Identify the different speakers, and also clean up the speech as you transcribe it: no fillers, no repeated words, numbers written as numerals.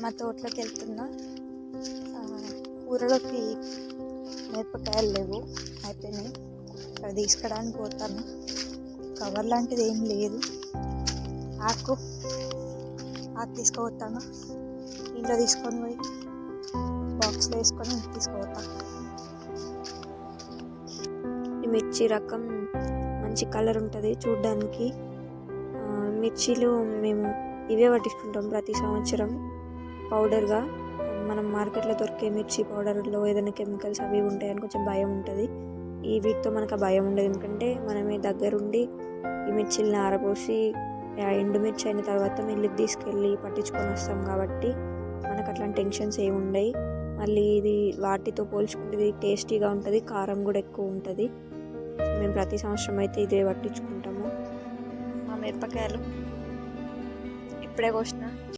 Speaker 1: మా తోటలోకి వెళ్తున్నా. కూరలోకి మిరపకాయలు లేవు, అయిపోయినాయి. అవి తీసుకోవడానికి పోతాను. కవర్ లాంటిది ఏం లేదు. ఆకు తీసుకుపోతాను. ఇంట్లో తీసుకొని పోయి బాక్స్లో వేసుకొని తీసుకుపోతాను. ఈ మిర్చి రకం మంచి కలర్ ఉంటుంది చూడ్డానికి. మిర్చీలు మేము ఇవే పట్టించుకుంటాం ప్రతి సంవత్సరం పౌడర్గా. మనం మార్కెట్లో దొరికే మిర్చి పౌడర్లో ఏదైనా కెమికల్స్ అవి ఉంటాయని కొంచెం భయం ఉంటుంది. ఈ వీటితో మనకు ఆ భయం ఉండదు, ఎందుకంటే మనమే దగ్గరుండి ఈ మిర్చిల్ని ఆరబోసి ఎండుమిర్చి అయిన తర్వాత మిల్లుకి తీసుకెళ్ళి పట్టించుకొని వస్తాం కాబట్టి మనకు అట్లాంటి టెన్షన్స్ ఏమి ఉండవు. మళ్ళీ ఇది వాటితో పోల్చుకుంటే ఇది టేస్టీగా ఉంటుంది, కారం కూడా ఎక్కువ ఉంటుంది. మేము ప్రతి సంవత్సరం అయితే ఇదే పట్టించుకుంటాము. మా మిరపకాయలు ఇప్పుడే కోసిన,